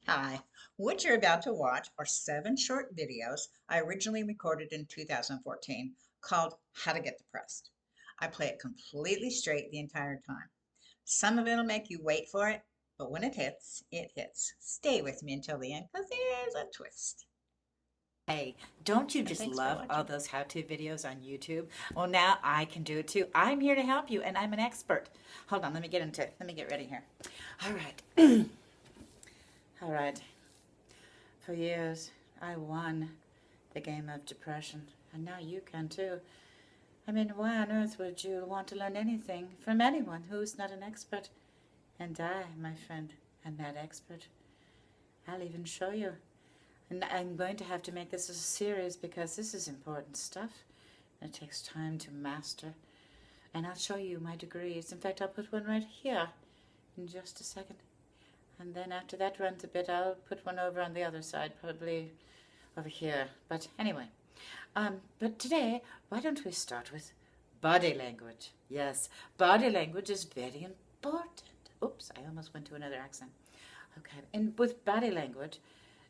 Hi, what you're about to watch are 7 short videos I originally recorded in 2014 called How to Get Depressed. I play it completely straight the entire time. Some of it will make you wait for it, but when it hits, it hits. Stay with me until the end because there's a twist. Hey, don't you And just thanks for love all watching. those how-to videos on YouTube? Well, now I can do it too. I'm here to help you, and I'm an expert. Hold on, let me get into it. Let me get ready here. All right. All right. For years, I won the game of depression, and now you can too. I mean, why on earth would you want to learn anything from anyone who's not an expert? And I, my friend, am that expert. I'll even show you. And I'm going to have to make this a series because this is important stuff. It takes time to master. And I'll show you my degrees. In fact, I'll put one right here in just a second. And then after that runs a bit, I'll put one over on the other side, probably over here. But anyway, but today, why don't we start with body language? Yes, body language is very important. Oops, I almost went to another accent. Okay, and with body language,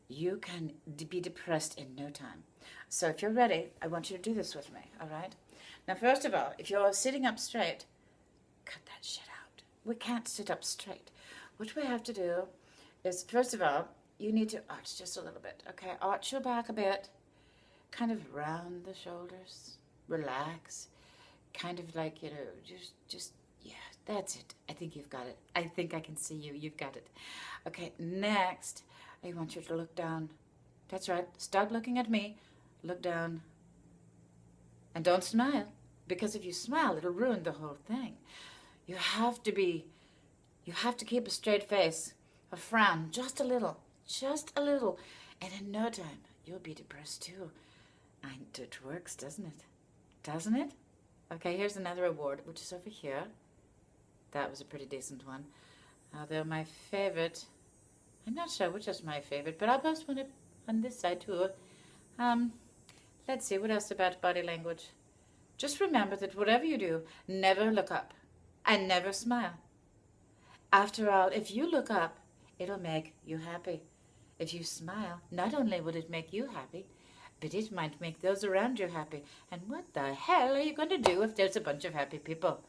you can be depressed in no time. So if you're ready, I want you to do this with me, all right? Now, first of all, if you're sitting up straight, cut that shit out. We can't sit up straight. What we have to do is, first of all, you need to arch just a little bit, okay? Arch your back a bit, kind of round the shoulders, relax, kind of like, yeah, that's it. I think you've got it. I think I can see you. You've got it. Okay, next, I want you to look down. That's right. Stop looking at me. Look down. And don't smile. Because if you smile, it'll ruin the whole thing. You have to be, you have to keep a straight face, a frown, just a little, just a little. And in no time, you'll be depressed too. And it works, doesn't it? Doesn't it? Okay, here's another award, which is over here. That was a pretty decent one. Although my favorite, I'm not sure which is my favorite, but I'll post one on this side too. Um, let's see, what else about body language? Just remember that whatever you do, never look up and never smile. After all, if you look up, it'll make you happy. If you smile, not only will it make you happy, but it might make those around you happy. And what the hell are you going to do if there's a bunch of happy people?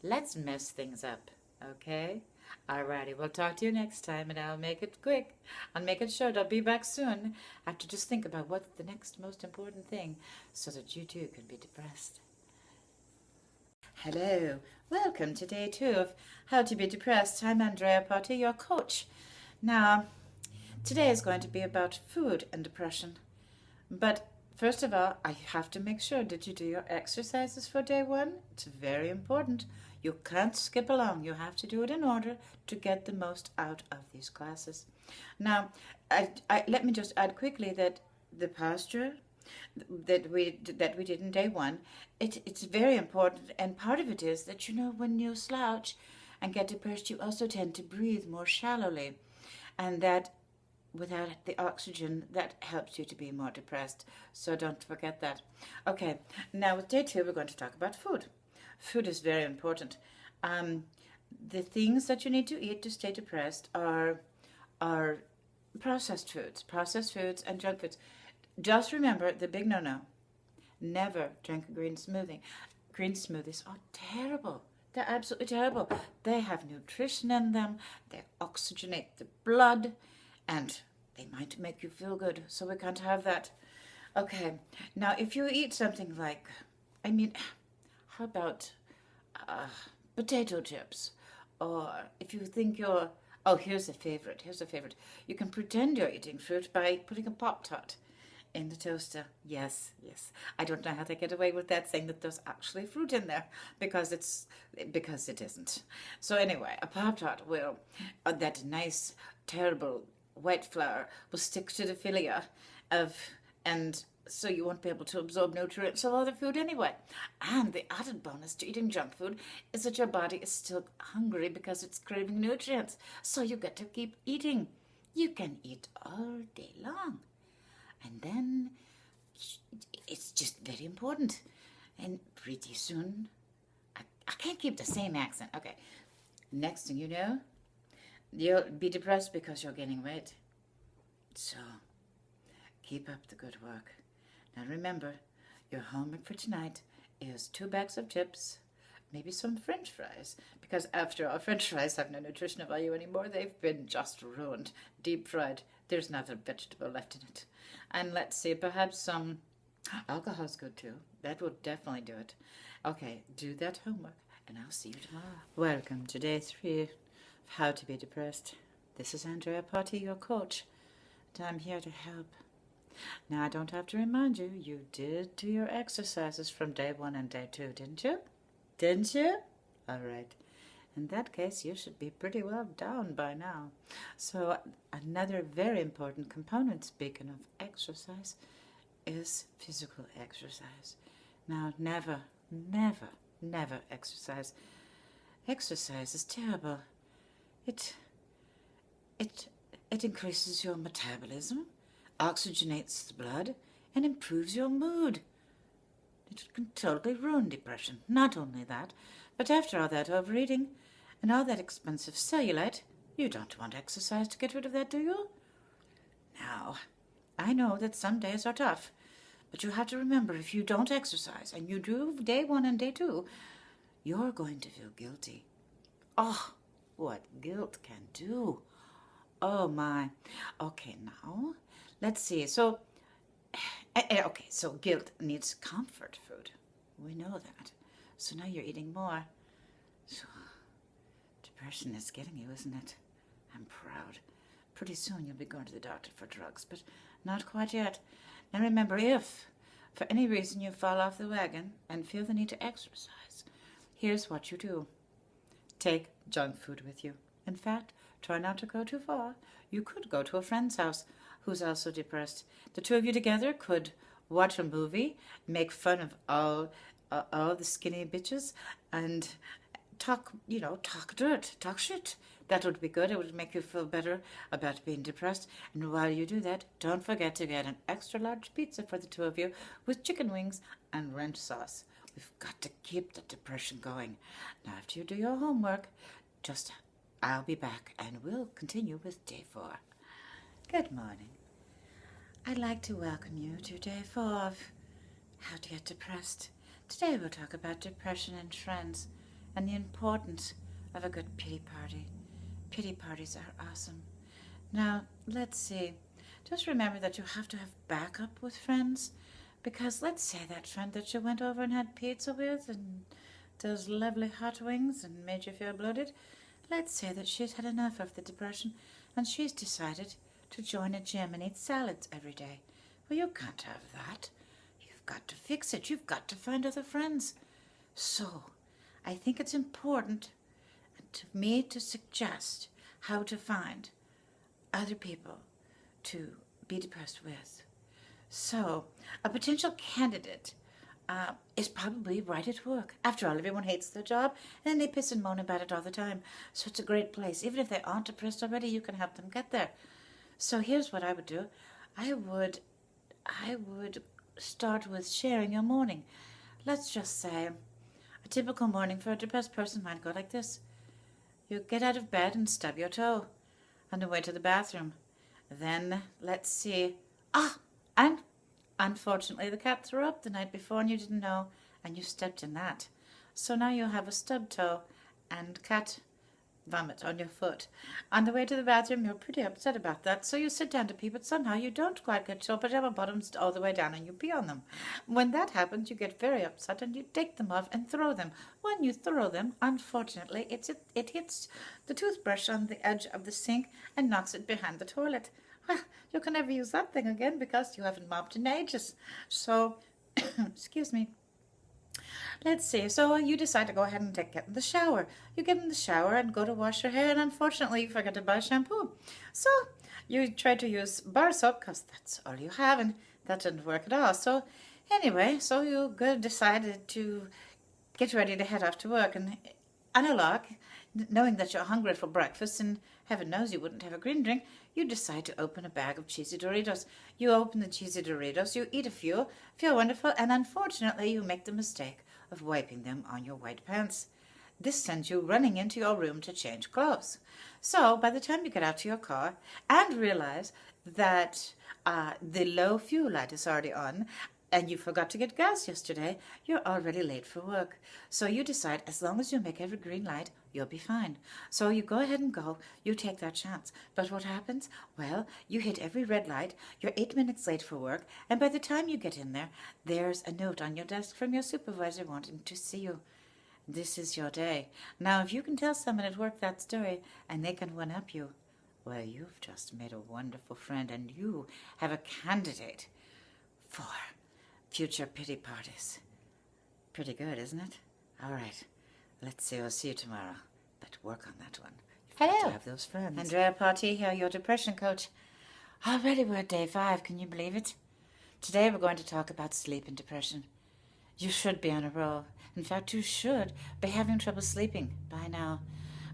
Let's mess things up, okay? Alrighty, we'll talk to you next time, and I'll make it quick. I'll make it short. I'll be back soon. I have to just think about what's the next most important thing so that you too can be depressed. Hello, welcome to day 2 of How to Be Depressed. I'm Andrea Potti, your coach. Now, today is going to be about food and depression. But first of all, I have to make sure that you do your exercises for day 1. It's very important. You can't skip along. You have to do it in order to get the most out of these classes. Now, let me just add quickly that the posture that we did in day 1, it's very important, and part of it is that when you slouch and get depressed, you also tend to breathe more shallowly, and that without the oxygen, that helps you to be more depressed. So don't forget that. Okay, now with day 2, we're going to talk about food. Food is very important. The things that you need to eat to stay depressed are processed foods and junk foods. Just remember the big no-no. Never drink a green smoothie. Green smoothies are terrible. They're absolutely terrible. They have nutrition in them. They oxygenate the blood, and they might make you feel good. So we can't have that. Okay. Now, if you eat something like, how about potato chips? Or if you think here's a favorite. Here's a favorite. You can pretend you're eating fruit by putting a Pop-Tart in the toaster. Yes, yes. I don't know how they get away with that, saying that there's actually fruit in there because it isn't. So anyway, a Pop-Tart will, that nice, terrible white flour will stick to the philia and so you won't be able to absorb nutrients of other food anyway. And the added bonus to eating junk food is that your body is still hungry because it's craving nutrients. So you get to keep eating. You can eat all day long. And then it's just very important. And pretty soon, I can't keep the same accent. Okay, next thing you know, you'll be depressed because you're gaining weight. So, keep up the good work. Now remember, your homework for tonight is 2 bags of chips, maybe some French fries, because after all, French fries have no nutritional value anymore. They've been just ruined, deep fried. There's not a vegetable left in it. And let's see, perhaps some alcohol's good too. That will definitely do it. Okay, do that homework, and I'll see you tomorrow. Welcome to day 3 of How to Be Depressed. This is Andrea Potty, your coach, and I'm here to help. Now, I don't have to remind you, you did do your exercises from day 1 and day 2, didn't you? Didn't you? All right. In that case, you should be pretty well down by now. So, another very important component, speaking of exercise, is physical exercise. Now, never, never, never exercise. Exercise is terrible. It increases your metabolism, oxygenates the blood, and improves your mood. It can totally ruin depression. Not only that, but after all that overeating and all that expensive cellulite, you don't want exercise to get rid of that, do you? Now, I know that some days are tough, but you have to remember, if you don't exercise, and you do day 1 and day 2, you're going to feel guilty. Oh, what guilt can do. Oh my. Okay, now, let's see. So, so guilt needs comfort food. We know that. So now you're eating more. So, depression is getting you, isn't it? I'm proud. Pretty soon you'll be going to the doctor for drugs, but not quite yet. Now remember, if for any reason you fall off the wagon and feel the need to exercise, here's what you do. Take junk food with you. In fact, try not to go too far. You could go to a friend's house who's also depressed. The two of you together could watch a movie, make fun of all the skinny bitches, and talk dirt, talk shit. That would be good. It would make you feel better about being depressed. And while you do that, don't forget to get an extra large pizza for the two of you with chicken wings and ranch sauce. We've got to keep the depression going. Now, after you do your homework, I'll be back and we'll continue with day 4. Good morning. I'd like to welcome you to day 4 of How to Get Depressed. Today we'll talk about depression and friends and the importance of a good pity party. Pity parties are awesome. Now, let's see. Just remember that you have to have backup with friends, because let's say that friend that you went over and had pizza with and those lovely hot wings and made you feel bloated, let's say that she's had enough of the depression and she's decided to join a gym and eat salads every day. Well, you can't have that. You've got to fix it. You've got to find other friends. So, I think it's important to me to suggest how to find other people to be depressed with. So, a potential candidate is probably right at work. After all, everyone hates their job, and they piss and moan about it all the time. So it's a great place. Even if they aren't depressed already, you can help them get there. So here's what I would do. I would start with sharing your morning. Let's just say a typical morning for a depressed person might go like this. You get out of bed and stub your toe on the way to the bathroom. Then, let's see. And unfortunately, the cat threw up the night before and you didn't know, and you stepped in that. So now you have a stub toe and cat vomit on your foot. On the way to the bathroom, you're pretty upset about that, so you sit down to pee, but somehow you don't quite get your pajama bottoms all the way down and you pee on them. When that happens, you get very upset and you take them off and throw them. When you throw them, unfortunately, it hits the toothbrush on the edge of the sink and knocks it behind the toilet. Well, you can never use that thing again because you haven't mopped in ages. So, excuse me. Let's see. So you decide to go ahead and get in the shower. You get in the shower and go to wash your hair, and unfortunately you forget to buy shampoo. So you try to use bar soap because that's all you have, and that didn't work at all. So anyway, you decided to get ready to head off to work, and on a lark, knowing that you're hungry for breakfast, and heaven knows you wouldn't have a green drink, you decide to open a bag of cheesy Doritos. You open the cheesy Doritos, you eat a few, feel wonderful, and unfortunately you make the mistake of wiping them on your white pants. this sends you running into your room to change clothes. So by the time you get out to your car and realize that the low fuel light is already on and you forgot to get gas yesterday, you're already late for work. So you decide as long as you make every green light, you'll be fine. So you go ahead and go, you take that chance. But what happens? Well, you hit every red light, you're 8 minutes late for work, and by the time you get in there, there's a note on your desk from your supervisor wanting to see you. This is your day. Now, if you can tell someone at work that story and they can one-up you, well, you've just made a wonderful friend and you have a candidate for future pity parties. Pretty good, isn't it? All right. Let's see. I'll see you tomorrow. But work on that one. You've got Hello. to have those friends. Andrea Party here, your depression coach. Already we're at day 5. Can you believe it? Today we're going to talk about sleep and depression. You should be on a roll. In fact, you should be having trouble sleeping by now.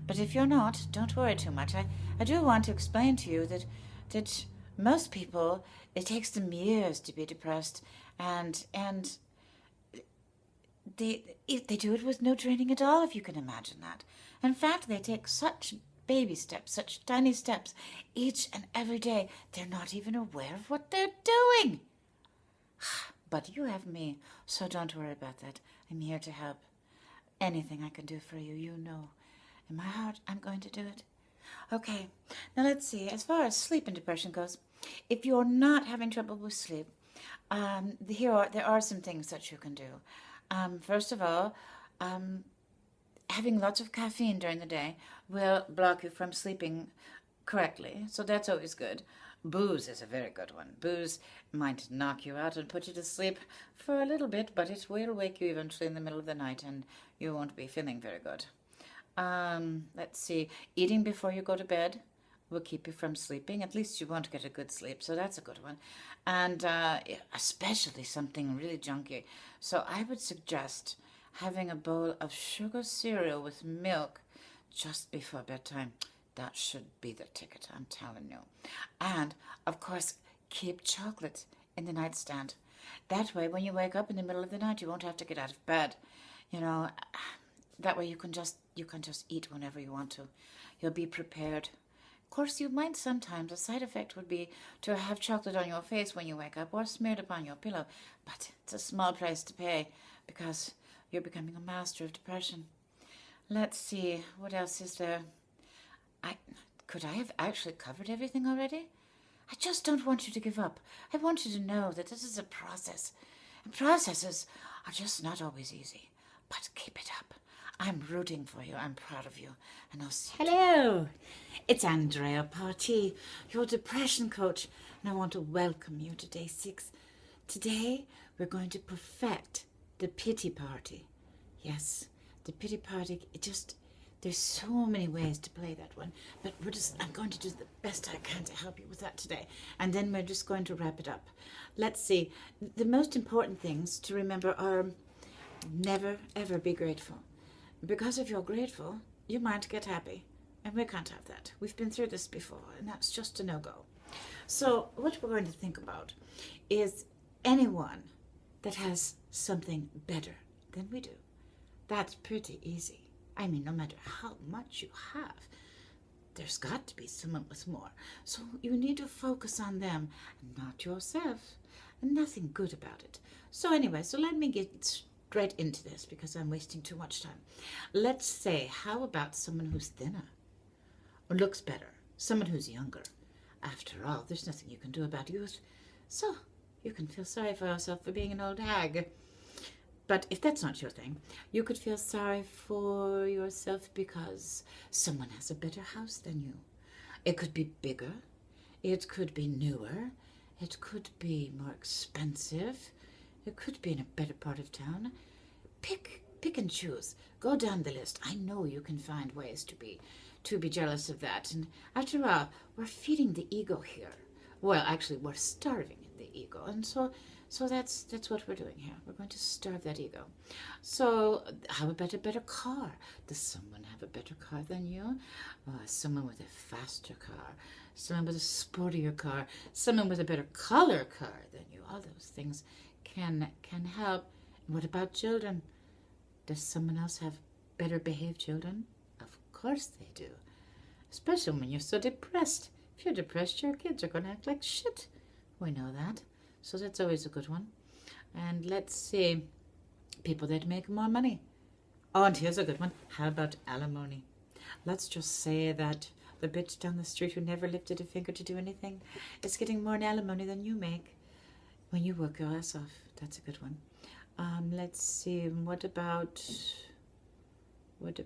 But if you're not, don't worry too much. I do want to explain to you that most people, it takes them years to be depressed, and they do it with no training at all, if you can imagine that. In fact, they take such baby steps, such tiny steps, each and every day. They're not even aware of what they're doing. But you have me, so don't worry about that. I'm here to help. Anything I can do for you, you know. In my heart, I'm going to do it. Okay, now let's see. As far as sleep and depression goes, if you're not having trouble with sleep, there are some things that you can do. First of all, having lots of caffeine during the day will block you from sleeping correctly, so that's always good. Booze is a very good one. Booze might knock you out and put you to sleep for a little bit, but it will wake you eventually in the middle of the night and you won't be feeling very good. Let's see. Eating before you go to bed will keep you from sleeping. At least you won't get a good sleep, so that's a good one. And especially something really junky. So I would suggest having a bowl of sugar cereal with milk just before bedtime. That should be the ticket, I'm telling you. And, of course, keep chocolate in the nightstand. That way, when you wake up in the middle of the night, you won't have to get out of bed. You know, that way you can just eat whenever you want to. You'll be prepared. Of course, you might sometimes, a side effect would be to have chocolate on your face when you wake up or smeared upon your pillow. But it's a small price to pay because you're becoming a master of depression. Let's see, what else is there? Could I have actually covered everything already? I just don't want you to give up. I want you to know that this is a process. And processes are just not always easy. But keep it up. I'm rooting for you. I'm proud of you. And I'll see you. Hello. It's Andrea Party, your depression coach. And I want to welcome you to day 6. Today, we're going to perfect the pity party. Yes, the pity party, there's so many ways to play that one, but I'm going to do the best I can to help you with that today. And then we're just going to wrap it up. Let's see. The most important things to remember are never, ever be grateful. Because if you're grateful, you might get happy. And we can't have that. We've been through this before, and that's just a no-go. So what we're going to think about is anyone that has something better than we do. That's pretty easy. I mean, no matter how much you have, there's got to be someone with more. So you need to focus on them, not yourself, and nothing good about it. So anyway, let me get straight into this because I'm wasting too much time. Let's say, how about someone who's thinner or looks better, someone who's younger? After all, there's nothing you can do about youth, so you can feel sorry for yourself for being an old hag. But if that's not your thing, you could feel sorry for yourself because someone has a better house than you. It could be bigger. It could be newer. It could be more expensive. It could be in a better part of town. Pick and choose. Go down the list. I know you can find ways to be jealous of that. And after all, we're feeding the ego here. Well, actually, we're starving the ego. And so that's what we're doing here. We're going to starve that ego. So how about a better car? Does someone have a better car than you? Someone with a faster car, someone with a sportier car, someone with a better color car than you. All those things can help. And what about children? Does someone else have better behaved children? Of course they do. Especially when you're so depressed. If you're depressed, your kids are going to act like shit. We know that. So that's always a good one. And let's see, people that make more money. Oh, and here's a good one. How about alimony? Let's just say that the bitch down the street who never lifted a finger to do anything is getting more in alimony than you make when you work your ass off. That's a good one. Let's see. What else? What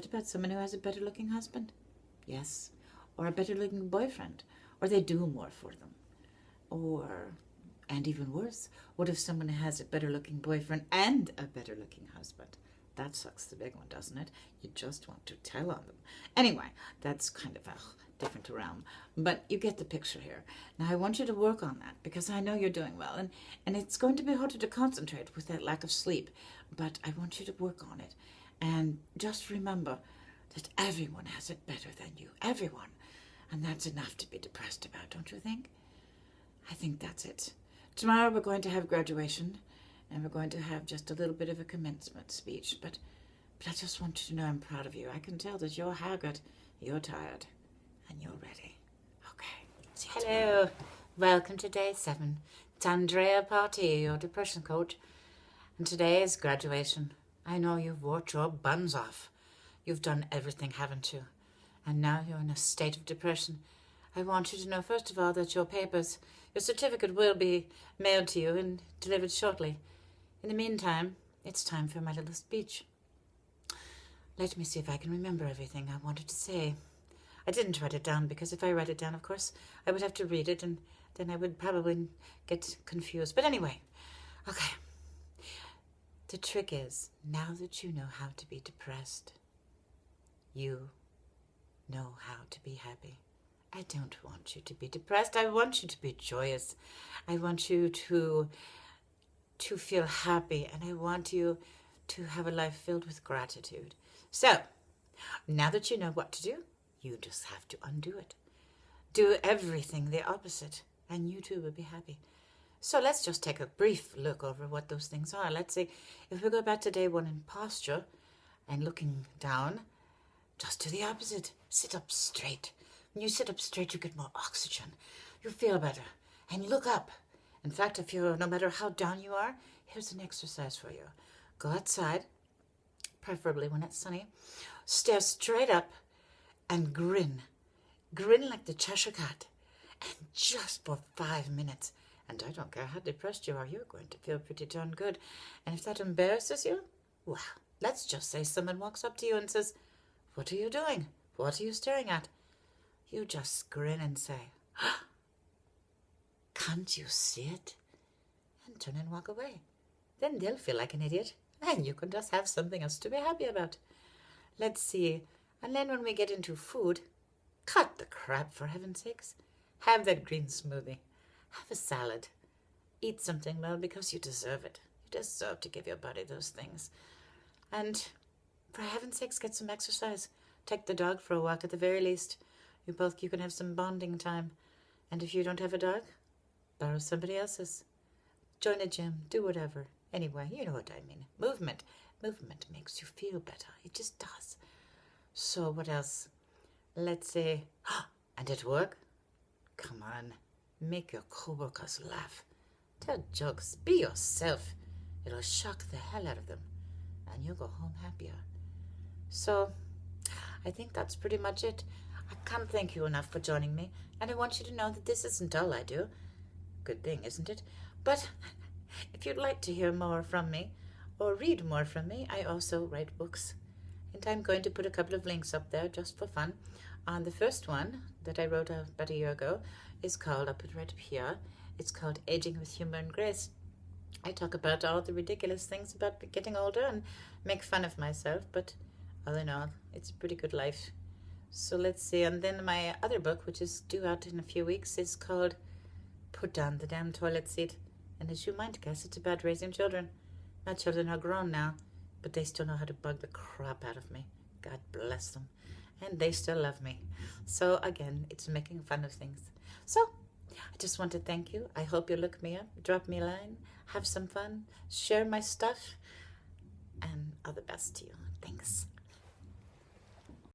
about someone who has a better looking husband? Yes. Or a better looking boyfriend. Or they do more for them. Or, and even worse, what if someone has a better looking boyfriend and a better looking husband? That sucks the big one, doesn't it? You just want to tell on them. Anyway, that's kind of a different realm. But you get the picture here. Now I want you to work on that because I know you're doing well. And it's going to be harder to concentrate with that lack of sleep. But I want you to work on it. And just remember that everyone has it better than you. Everyone. And that's enough to be depressed about, don't you think? I think that's it. Tomorrow we're going to have graduation. And we're going to have just a little bit of a commencement speech. But I just want you to know I'm proud of you. I can tell that you're haggard, you're tired, and you're ready. Okay. Hello. Welcome to day 7. It's Andrea Party, your depression coach. And today is graduation. I know you've worked your buns off. You've done everything, haven't you? And now you're in a state of depression. I want you to know, first of all, that your certificate will be mailed to you and delivered shortly. In the meantime, it's time for my little speech. Let me see if I can remember everything I wanted to say. I didn't write it down because if I write it down, of course, I would have to read it and then I would probably get confused. But anyway, okay. The trick is, now that you know how to be depressed, you know how to be happy. I don't want you to be depressed. I want you to be joyous. I want you to feel happy, and I want you to have a life filled with gratitude. So, now that you know what to do, you just have to undo it. Do everything the opposite, and you too will be happy. So let's just take a brief look over what those things are. Let's say, if we go back to day 1 in posture, and looking down, just do the opposite. Sit up straight. When you sit up straight, you get more oxygen. You feel better. And look up. In fact, no matter how down you are, here's an exercise for you. Go outside, preferably when it's sunny. Stare straight up and grin. Grin like the Cheshire Cat. And just for 5 minutes. And I don't care how depressed you are, you're going to feel pretty darn good. And if that embarrasses you, well, let's just say someone walks up to you and says, "What are you doing? What are you staring at?" You just grin and say, "Can't you see it?" And turn and walk away. Then they'll feel like an idiot, and you can just have something else to be happy about. Let's see. And then when we get into food, cut the crap, for heaven's sakes. Have that green smoothie. Have a salad. Eat something, well, because you deserve it. You deserve to give your body those things. And for heaven's sakes, get some exercise. Take the dog for a walk at the very least. You can have some bonding time. And if you don't have a dog, borrow somebody else's. Join a gym. Do whatever. Anyway, you know what I mean. Movement. Movement makes you feel better. It just does. So what else? Let's say, and at work, come on. Make your coworkers laugh. Tell jokes. Be yourself. It'll shock the hell out of them. And you'll go home happier. So, I think that's pretty much it. I can't thank you enough for joining me, and I want you to know that this isn't all I do. Good thing, isn't it? But if you'd like to hear more from me, or read more from me, I also write books. And I'm going to put a couple of links up there just for fun. The first one that I wrote about a year ago is called, I'll put it right up here, it's called Aging with Humor and Grace. I talk about all the ridiculous things about getting older and make fun of myself, but all in all, it's a pretty good life. So let's see. And then my other book, which is due out in a few weeks, is called Put Down the Damn Toilet Seat. And as you might guess, it's about raising children. My children are grown now, but they still know how to bug the crap out of me. God bless them. And they still love me. So again, it's making fun of things. So I just want to thank you. I hope you look me up, drop me a line, have some fun, share my stuff. All the best to you. Thanks.